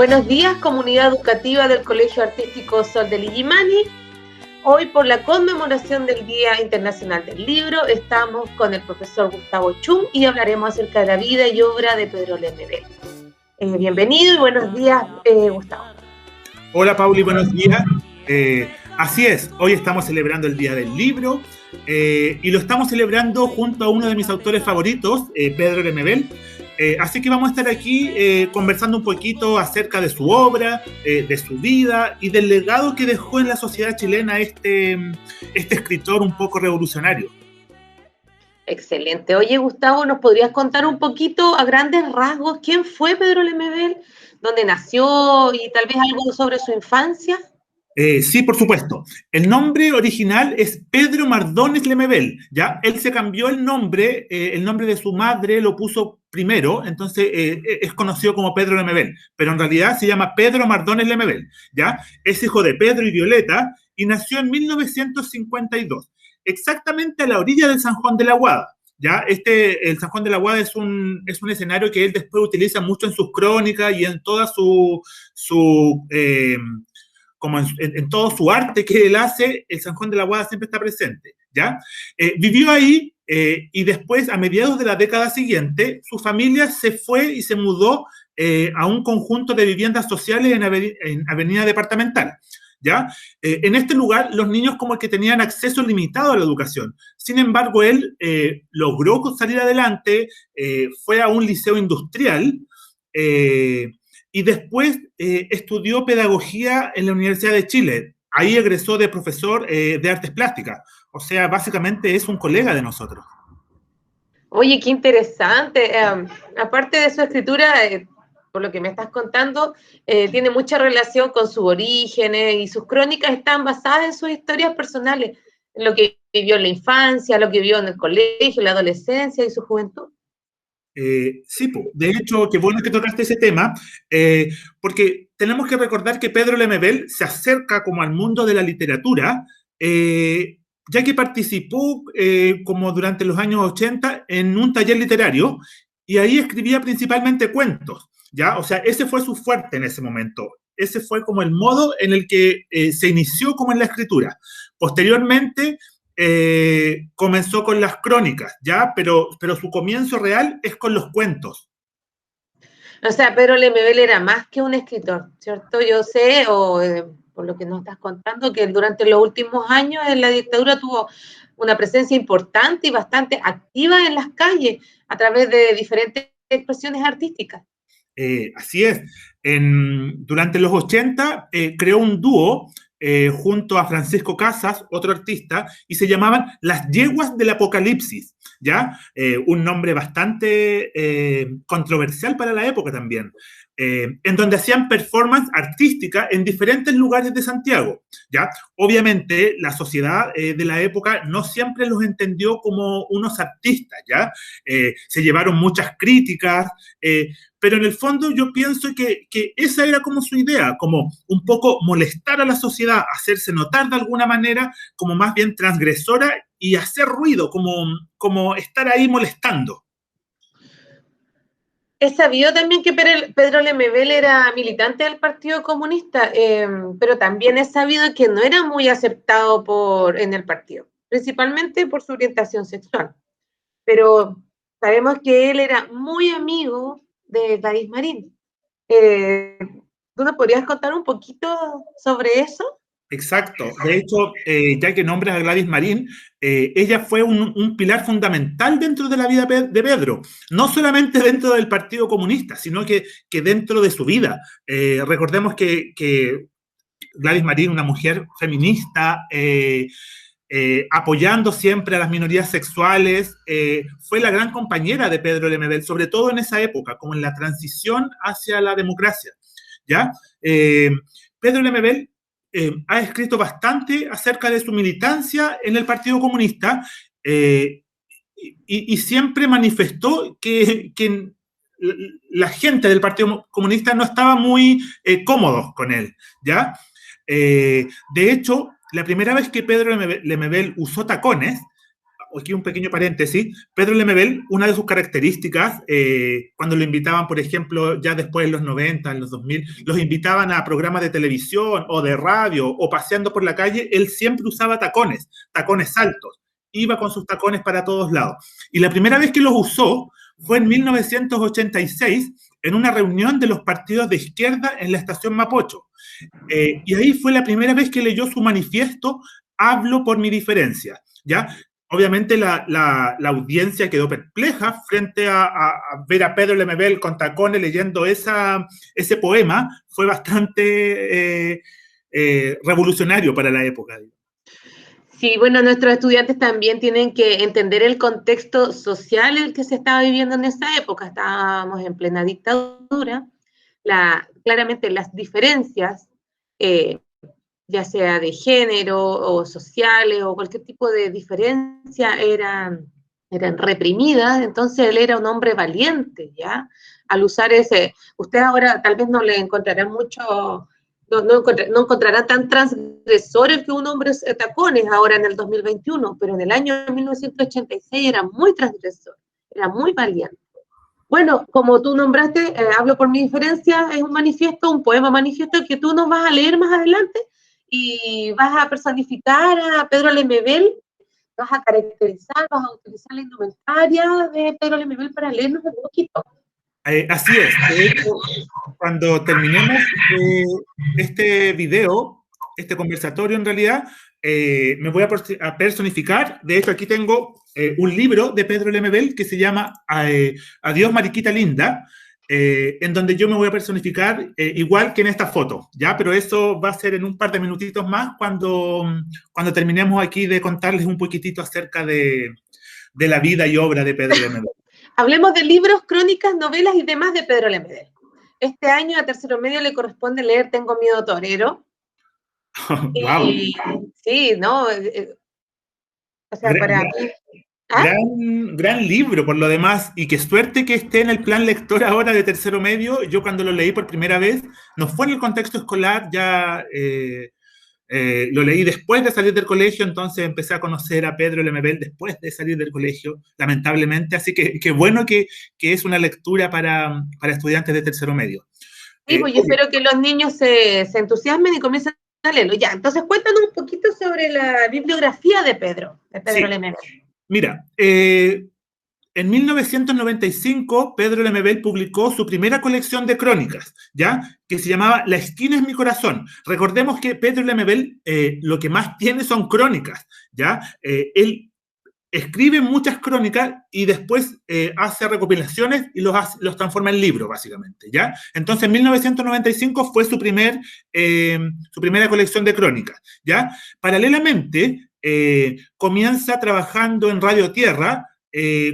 Buenos días, comunidad educativa del Colegio Artístico Sol del Illimani. Hoy, por la conmemoración del Día Internacional del Libro, estamos con el profesor Gustavo Chung y hablaremos acerca de la vida y obra de Pedro Lemebel. Bienvenido y buenos días, Gustavo. Hola, Pauli, buenos días. Así es, hoy estamos celebrando el Día del Libro y lo estamos celebrando junto a uno de mis autores favoritos, Pedro Lemebel. Así que vamos a estar aquí conversando un poquito acerca de su obra, de su vida y del legado que dejó en la sociedad chilena este escritor un poco revolucionario. Excelente. Oye, Gustavo, ¿nos podrías contar un poquito a grandes rasgos quién fue Pedro Lemebel? ¿Dónde nació y tal vez algo sobre su infancia? Sí, por supuesto. El nombre original es Pedro Mardones Lemebel, ¿ya? Él se cambió el nombre de su madre lo puso primero, entonces es conocido como Pedro Lemebel, pero en realidad se llama Pedro Mardones Lemebel, ¿ya? Es hijo de Pedro y Violeta y nació en 1952, exactamente a la orilla del San Juan de la Guada. ¿Ya? El San Juan de la Guada es un escenario que él después utiliza mucho en sus crónicas y en toda como en todo su arte que él hace, el San Juan de la Guada siempre está presente, ¿ya? Vivió ahí y después, a mediados de la década siguiente, su familia se fue y se mudó a un conjunto de viviendas sociales en Avenida Departamental, ¿ya? En este lugar, los niños como que tenían acceso limitado a la educación. Sin embargo, él logró salir adelante, fue a un liceo industrial, y después estudió pedagogía en la Universidad de Chile. Ahí egresó de profesor de artes plásticas. O sea, básicamente es un colega de nosotros. Oye, qué interesante. Aparte de su escritura, por lo que me estás contando, tiene mucha relación con sus orígenes y sus crónicas están basadas en sus historias personales, en lo que vivió en la infancia, lo que vivió en el colegio, la adolescencia y su juventud. Sí, de hecho, qué bueno que tocaste ese tema, porque tenemos que recordar que Pedro Lemebel se acerca como al mundo de la literatura, ya que participó como durante los años 80 en un taller literario y ahí escribía principalmente cuentos, ¿ya? O sea, ese fue su fuerte en ese momento. Ese fue como el modo en el que se inició como en la escritura. Posteriormente, comenzó con las crónicas, ¿ya? Pero su comienzo real es con los cuentos. O sea, Pedro Lemebel era más que un escritor, ¿cierto? Yo sé, por lo que nos estás contando, que durante los últimos años en la dictadura tuvo una presencia importante y bastante activa en las calles a través de diferentes expresiones artísticas. Así es. Durante los 80 creó un dúo junto a Francisco Casas, otro artista, y se llamaban Las Yeguas del Apocalipsis, ¿ya? Un nombre bastante controversial para la época también, en donde hacían performance artística en diferentes lugares de Santiago, ¿ya? Obviamente, la sociedad de la época no siempre los entendió como unos artistas, ¿ya? Se llevaron muchas críticas, pero en el fondo yo pienso que esa era como su idea, como un poco molestar a la sociedad, hacerse notar de alguna manera, como más bien transgresora y hacer ruido, como estar ahí molestando. Es sabido también que Pedro Lemebel era militante del Partido Comunista, pero también es sabido que no era muy aceptado en el partido, principalmente por su orientación sexual. Pero sabemos que él era muy amigo de Gladys Marín. ¿Tú nos podrías contar un poquito sobre eso? Exacto. De hecho, ya que nombres a Gladys Marín, ella fue un pilar fundamental dentro de la vida de Pedro, no solamente dentro del Partido Comunista, sino que dentro de su vida. Recordemos que Gladys Marín, una mujer feminista, apoyando siempre a las minorías sexuales, fue la gran compañera de Pedro Lemebel, sobre todo en esa época, como en la transición hacia la democracia, ¿ya? Pedro Lemebel ha escrito bastante acerca de su militancia en el Partido Comunista y siempre manifestó que la gente del Partido Comunista no estaba muy cómodos con él, ¿ya? De hecho, la primera vez que Pedro Lemebel usó tacones, aquí un pequeño paréntesis, Pedro Lemebel, una de sus características, cuando lo invitaban, por ejemplo, ya después en los 90, en los 2000, los invitaban a programas de televisión o de radio o paseando por la calle, él siempre usaba tacones altos, iba con sus tacones para todos lados. Y la primera vez que los usó fue en 1986, en una reunión de los partidos de izquierda en la estación Mapocho. Y ahí fue la primera vez que leyó su manifiesto, Hablo por mi diferencia, ¿ya? Obviamente la audiencia quedó perpleja frente a ver a Pedro Lemebel con tacones leyendo ese poema. Fue bastante revolucionario para la época. Sí, bueno, nuestros estudiantes también tienen que entender el contexto social en el que se estaba viviendo en esa época. Estábamos en plena dictadura. Claramente las diferencias, ya sea de género o sociales o cualquier tipo de diferencia, eran reprimidas. Entonces él era un hombre valiente, ¿ya? Al usar usted ahora tal vez no le encontrará mucho... No encontrará tan transgresores que un hombre tacones ahora en el 2021, pero en el año 1986 era muy transgresor, era muy valiente. Bueno, como tú nombraste, Hablo por mi diferencia, es un manifiesto, un poema manifiesto que tú nos vas a leer más adelante y vas a personificar a Pedro Lemebel, vas a caracterizar, vas a utilizar la indumentaria de Pedro Lemebel para leernos un poquito. Así es. De hecho, cuando terminemos este video, este conversatorio en realidad, me voy a personificar. De hecho, aquí tengo un libro de Pedro Lemebel que se llama Adiós, Mariquita Linda, en donde yo me voy a personificar igual que en esta foto, ¿ya? Pero eso va a ser en un par de minutitos más cuando terminemos aquí de contarles un poquitito acerca de la vida y obra de Pedro Lemebel. Hablemos de libros, crónicas, novelas y demás de Pedro Lemebel. Este año a tercero medio le corresponde leer Tengo miedo torero. Wow. Sí, ¿no? O sea, para mí... Gran libro, por lo demás, y qué suerte que esté en el plan lector ahora de tercero medio. Yo cuando lo leí por primera vez, no fue en el contexto escolar, ya lo leí después de salir del colegio, entonces empecé a conocer a Pedro Lemebel después de salir del colegio, lamentablemente, así que qué bueno que es una lectura para estudiantes de tercero medio. Sí, pues yo espero que los niños se entusiasmen y comiencen a leerlo. Ya, entonces cuéntanos un poquito sobre la bibliografía de Pedro sí. Lemebel. Mira, en 1995, Pedro Lemebel publicó su primera colección de crónicas, ¿ya? Que se llamaba La esquina es mi corazón. Recordemos que Pedro Lemebel lo que más tiene son crónicas, ¿ya? Él escribe muchas crónicas y después hace recopilaciones y los transforma en libros, básicamente, ¿ya? Entonces, en 1995 fue su primera colección de crónicas, ¿ya? Paralelamente, comienza trabajando en Radio Tierra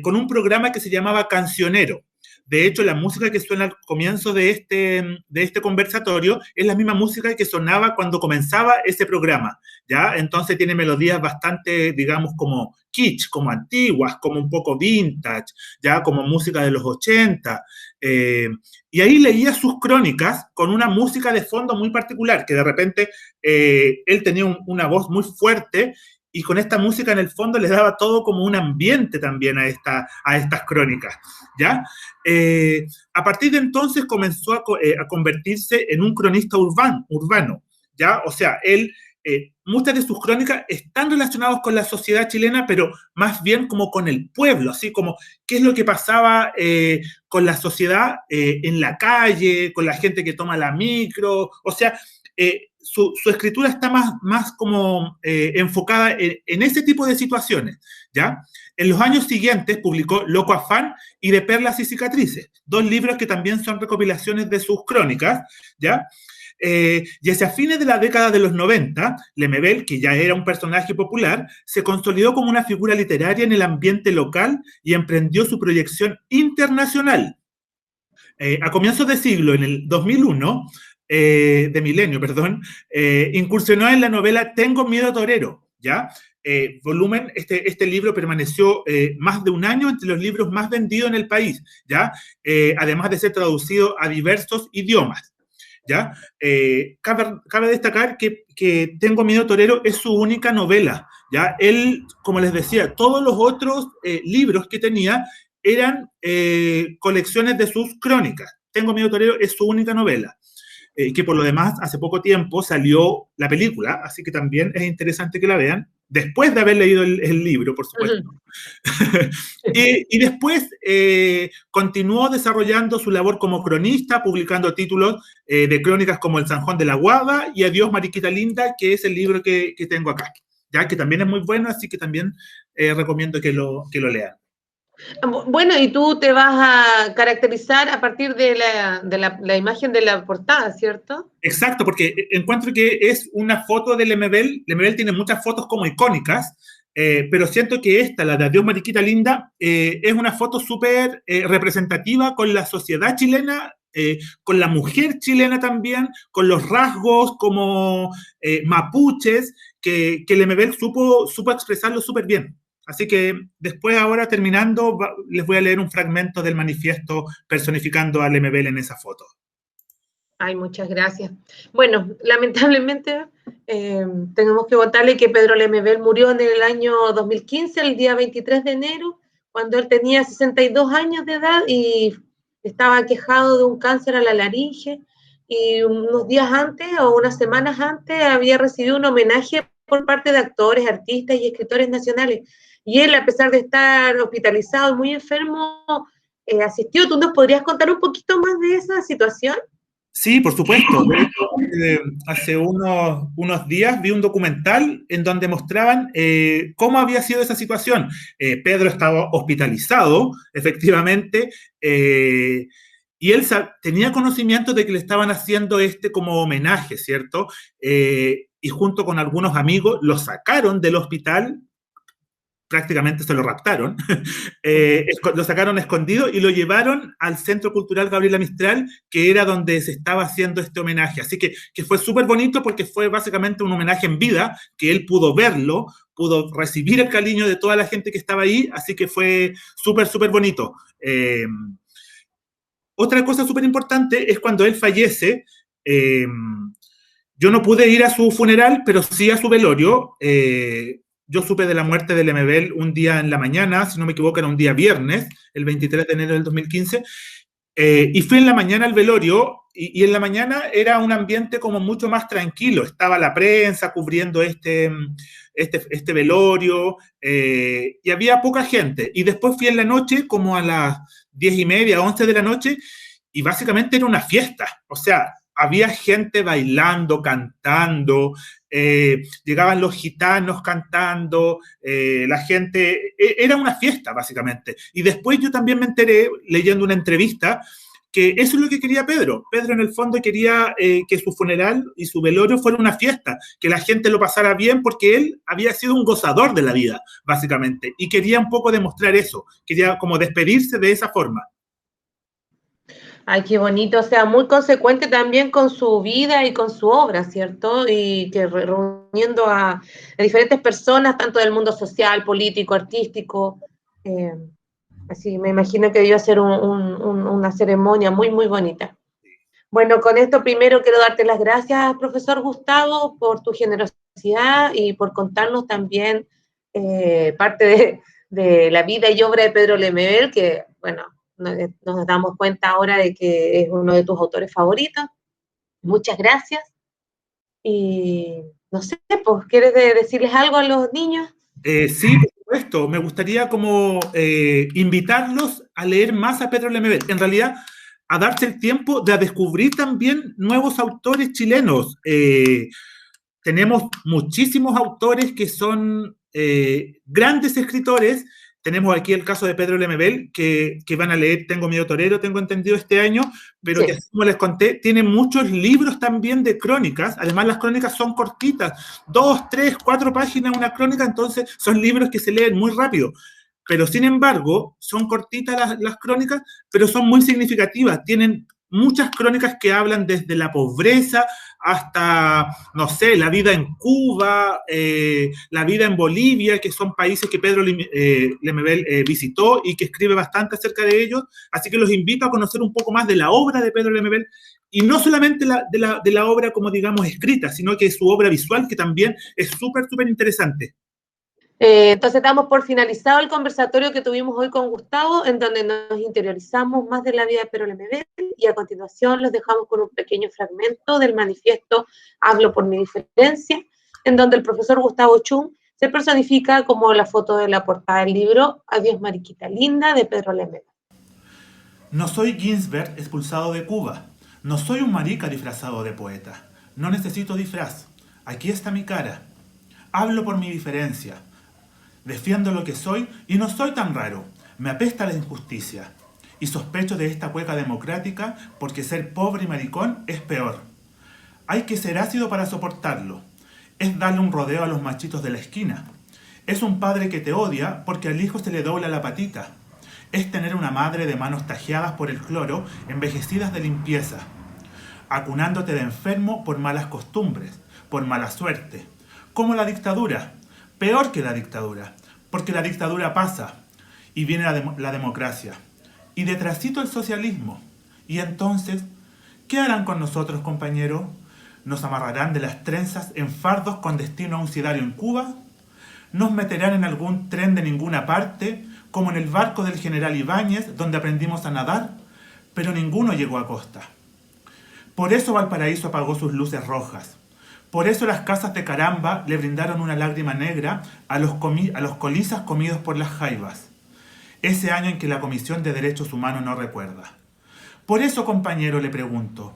con un programa que se llamaba Cancionero. De hecho, la música que suena al comienzo de este conversatorio es la misma música que sonaba cuando comenzaba ese programa, ¿ya? Entonces tiene melodías bastante, digamos, como kitsch, como antiguas, como un poco vintage, ¿ya? Como música de los 80. Y ahí leía sus crónicas con una música de fondo muy particular, que de repente él tenía una voz muy fuerte y con esta música en el fondo le daba todo como un ambiente también a estas crónicas, ¿ya? A partir de entonces comenzó a convertirse en un cronista urbano, ¿ya? O sea, él, muchas de sus crónicas están relacionadas con la sociedad chilena, pero más bien como con el pueblo, así como qué es lo que pasaba con la sociedad en la calle, con la gente que toma la micro, o sea, su escritura está más como enfocada en ese tipo de situaciones, ¿ya? En los años siguientes publicó Loco Afán y De Perlas y Cicatrices, dos libros que también son recopilaciones de sus crónicas, ¿ya? Y hacia fines de la década de los 90, Lemebel, que ya era un personaje popular, se consolidó como una figura literaria en el ambiente local y emprendió su proyección internacional. A comienzos de siglo, en el 2001, de milenio, perdón, incursionó en la novela Tengo miedo torero, ¿ya? Volumen, este libro permaneció más de un año entre los libros más vendidos en el país, ¿ya? Además de ser traducido a diversos idiomas. ¿ya? Cabe destacar que Tengo Miedo Torero es su única novela, ¿ya? Él, como les decía, todos los otros libros que tenía eran colecciones de sus crónicas. Tengo Miedo Torero es su única novela. Que por lo demás hace poco tiempo salió la película, así que también es interesante que la vean, después de haber leído el libro, por supuesto. Y después continuó desarrollando su labor como cronista, publicando títulos de crónicas como El Zanjón de la Guada y Adiós Mariquita Linda, que es el libro que tengo acá, ya que también es muy bueno, así que también recomiendo que lo lean. Bueno, y tú te vas a caracterizar a partir de la imagen de la portada, ¿cierto? Exacto, porque encuentro que es una foto del Lemebel. Lemebel tiene muchas fotos como icónicas, pero siento que esta, la de Adiós Mariquita Linda, es una foto súper representativa con la sociedad chilena, con la mujer chilena también, con los rasgos como mapuches, que Lemebel supo expresarlo súper bien. Así que después, ahora terminando, les voy a leer un fragmento del manifiesto personificando a Lemebel en esa foto. Ay, muchas gracias. Bueno, lamentablemente tenemos que contarle que Pedro Lemebel murió en el año 2015, el día 23 de enero, cuando él tenía 62 años de edad y estaba aquejado de un cáncer a la laringe, y unos días antes o unas semanas antes había recibido un homenaje por parte de actores, artistas y escritores nacionales. Y él, a pesar de estar hospitalizado y muy enfermo, asistió. ¿Tú nos podrías contar un poquito más de esa situación? Sí, por supuesto. De hecho, hace unos días vi un documental en donde mostraban cómo había sido esa situación. Pedro estaba hospitalizado, efectivamente, y él tenía conocimiento de que le estaban haciendo como homenaje, ¿cierto? Y junto con algunos amigos lo sacaron del hospital, prácticamente se lo raptaron, lo sacaron escondido y lo llevaron al Centro Cultural Gabriela Mistral, que era donde se estaba haciendo este homenaje. Así que fue súper bonito porque fue básicamente un homenaje en vida, que él pudo verlo, pudo recibir el cariño de toda la gente que estaba ahí, así que fue súper, súper bonito. Otra cosa súper importante es cuando él fallece. Yo no pude ir a su funeral, pero sí a su velorio. Yo supe de la muerte de Lemebel un día en la mañana, si no me equivoco, era un día viernes, el 23 de enero del 2015, y fui en la mañana al velorio, y en la mañana era un ambiente como mucho más tranquilo. Estaba la prensa cubriendo este velorio, y había poca gente. Y después fui en la noche, como a las 10:30, 11 de la noche, y básicamente era una fiesta. O sea, había gente bailando, cantando, llegaban los gitanos cantando, la gente, era una fiesta básicamente. Y después yo también me enteré, leyendo una entrevista, que eso es lo que quería Pedro. Pedro en el fondo quería que su funeral y su velorio fuera una fiesta, que la gente lo pasara bien, porque él había sido un gozador de la vida, básicamente, y quería un poco demostrar eso, quería como despedirse de esa forma. Ay, qué bonito, o sea, muy consecuente también con su vida y con su obra, ¿cierto? Y que reuniendo a diferentes personas, tanto del mundo social, político, artístico. Así me imagino que debió ser una ceremonia muy, muy bonita. Bueno, con esto primero quiero darte las gracias, profesor Gustavo, por tu generosidad y por contarnos también parte de la vida y obra de Pedro Lemebel, que, bueno, nos damos cuenta ahora de que es uno de tus autores favoritos. Muchas gracias. Y no sé, pues, ¿quieres decirles algo a los niños? Sí, por supuesto. Me gustaría como invitarlos a leer más a Pedro Lemebel. En realidad, a darse el tiempo de descubrir también nuevos autores chilenos. Tenemos muchísimos autores que son grandes escritores. Tenemos aquí el caso de Pedro Lemebel, que van a leer Tengo Miedo Torero, tengo entendido, este año, pero sí, que, como les conté, tiene muchos libros también de crónicas. Además, las crónicas son cortitas, 2, 3, 4 páginas una crónica, entonces son libros que se leen muy rápido. Pero, sin embargo, son cortitas las crónicas, pero son muy significativas. Tienen muchas crónicas que hablan desde la pobreza hasta, no sé, la vida en Cuba, la vida en Bolivia, que son países que Pedro Lemebel visitó y que escribe bastante acerca de ellos. Así que los invito a conocer un poco más de la obra de Pedro Lemebel y no solamente de la obra como digamos escrita, sino que su obra visual, que también es súper, súper interesante. Entonces damos por finalizado el conversatorio que tuvimos hoy con Gustavo, en donde nos interiorizamos más de la vida de Pedro Lemebel, y a continuación los dejamos con un pequeño fragmento del manifiesto Hablo por mi diferencia, en donde el profesor Gustavo Chung se personifica como la foto de la portada del libro Adiós Mariquita Linda de Pedro Lemebel. No soy Ginsberg expulsado de Cuba. No soy un marica disfrazado de poeta. No necesito disfraz. Aquí está mi cara. Hablo por mi diferencia. Defiendo lo que soy y no soy tan raro. Me apesta la injusticia. Y sospecho de esta cueca democrática porque ser pobre y maricón es peor. Hay que ser ácido para soportarlo. Es darle un rodeo a los machitos de la esquina. Es un padre que te odia porque al hijo se le dobla la patita. Es tener una madre de manos tajeadas por el cloro, envejecidas de limpieza, acunándote de enfermo por malas costumbres, por mala suerte. Como la dictadura, peor que la dictadura, porque la dictadura pasa y viene la democracia. Y detrásito el socialismo. Y entonces, ¿qué harán con nosotros, compañeros? ¿Nos amarrarán de las trenzas en fardos con destino a un sidario en Cuba? ¿Nos meterán en algún tren de ninguna parte, como en el barco del general Ibáñez, donde aprendimos a nadar? Pero ninguno llegó a costa. Por eso Valparaíso apagó sus luces rojas. Por eso las casas de Caramba le brindaron una lágrima negra a los colizas comidos por las jaivas. Ese año en que la Comisión de Derechos Humanos no recuerda. Por eso, compañero, le pregunto,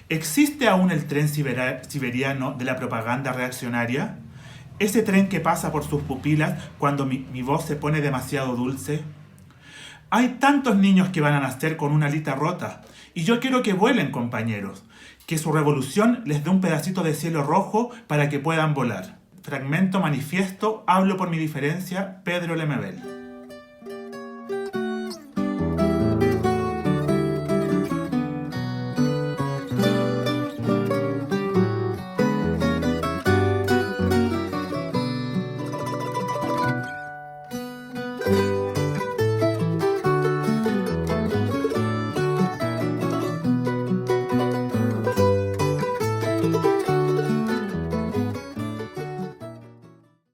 ¿existe aún el tren siberiano de la propaganda reaccionaria? ¿Ese tren que pasa por sus pupilas cuando mi voz se pone demasiado dulce? Hay tantos niños que van a nacer con una alita rota, y yo quiero que vuelen, compañeros, que su revolución les dé un pedacito de cielo rojo para que puedan volar. Fragmento manifiesto, hablo por mi diferencia, Pedro Lemebel.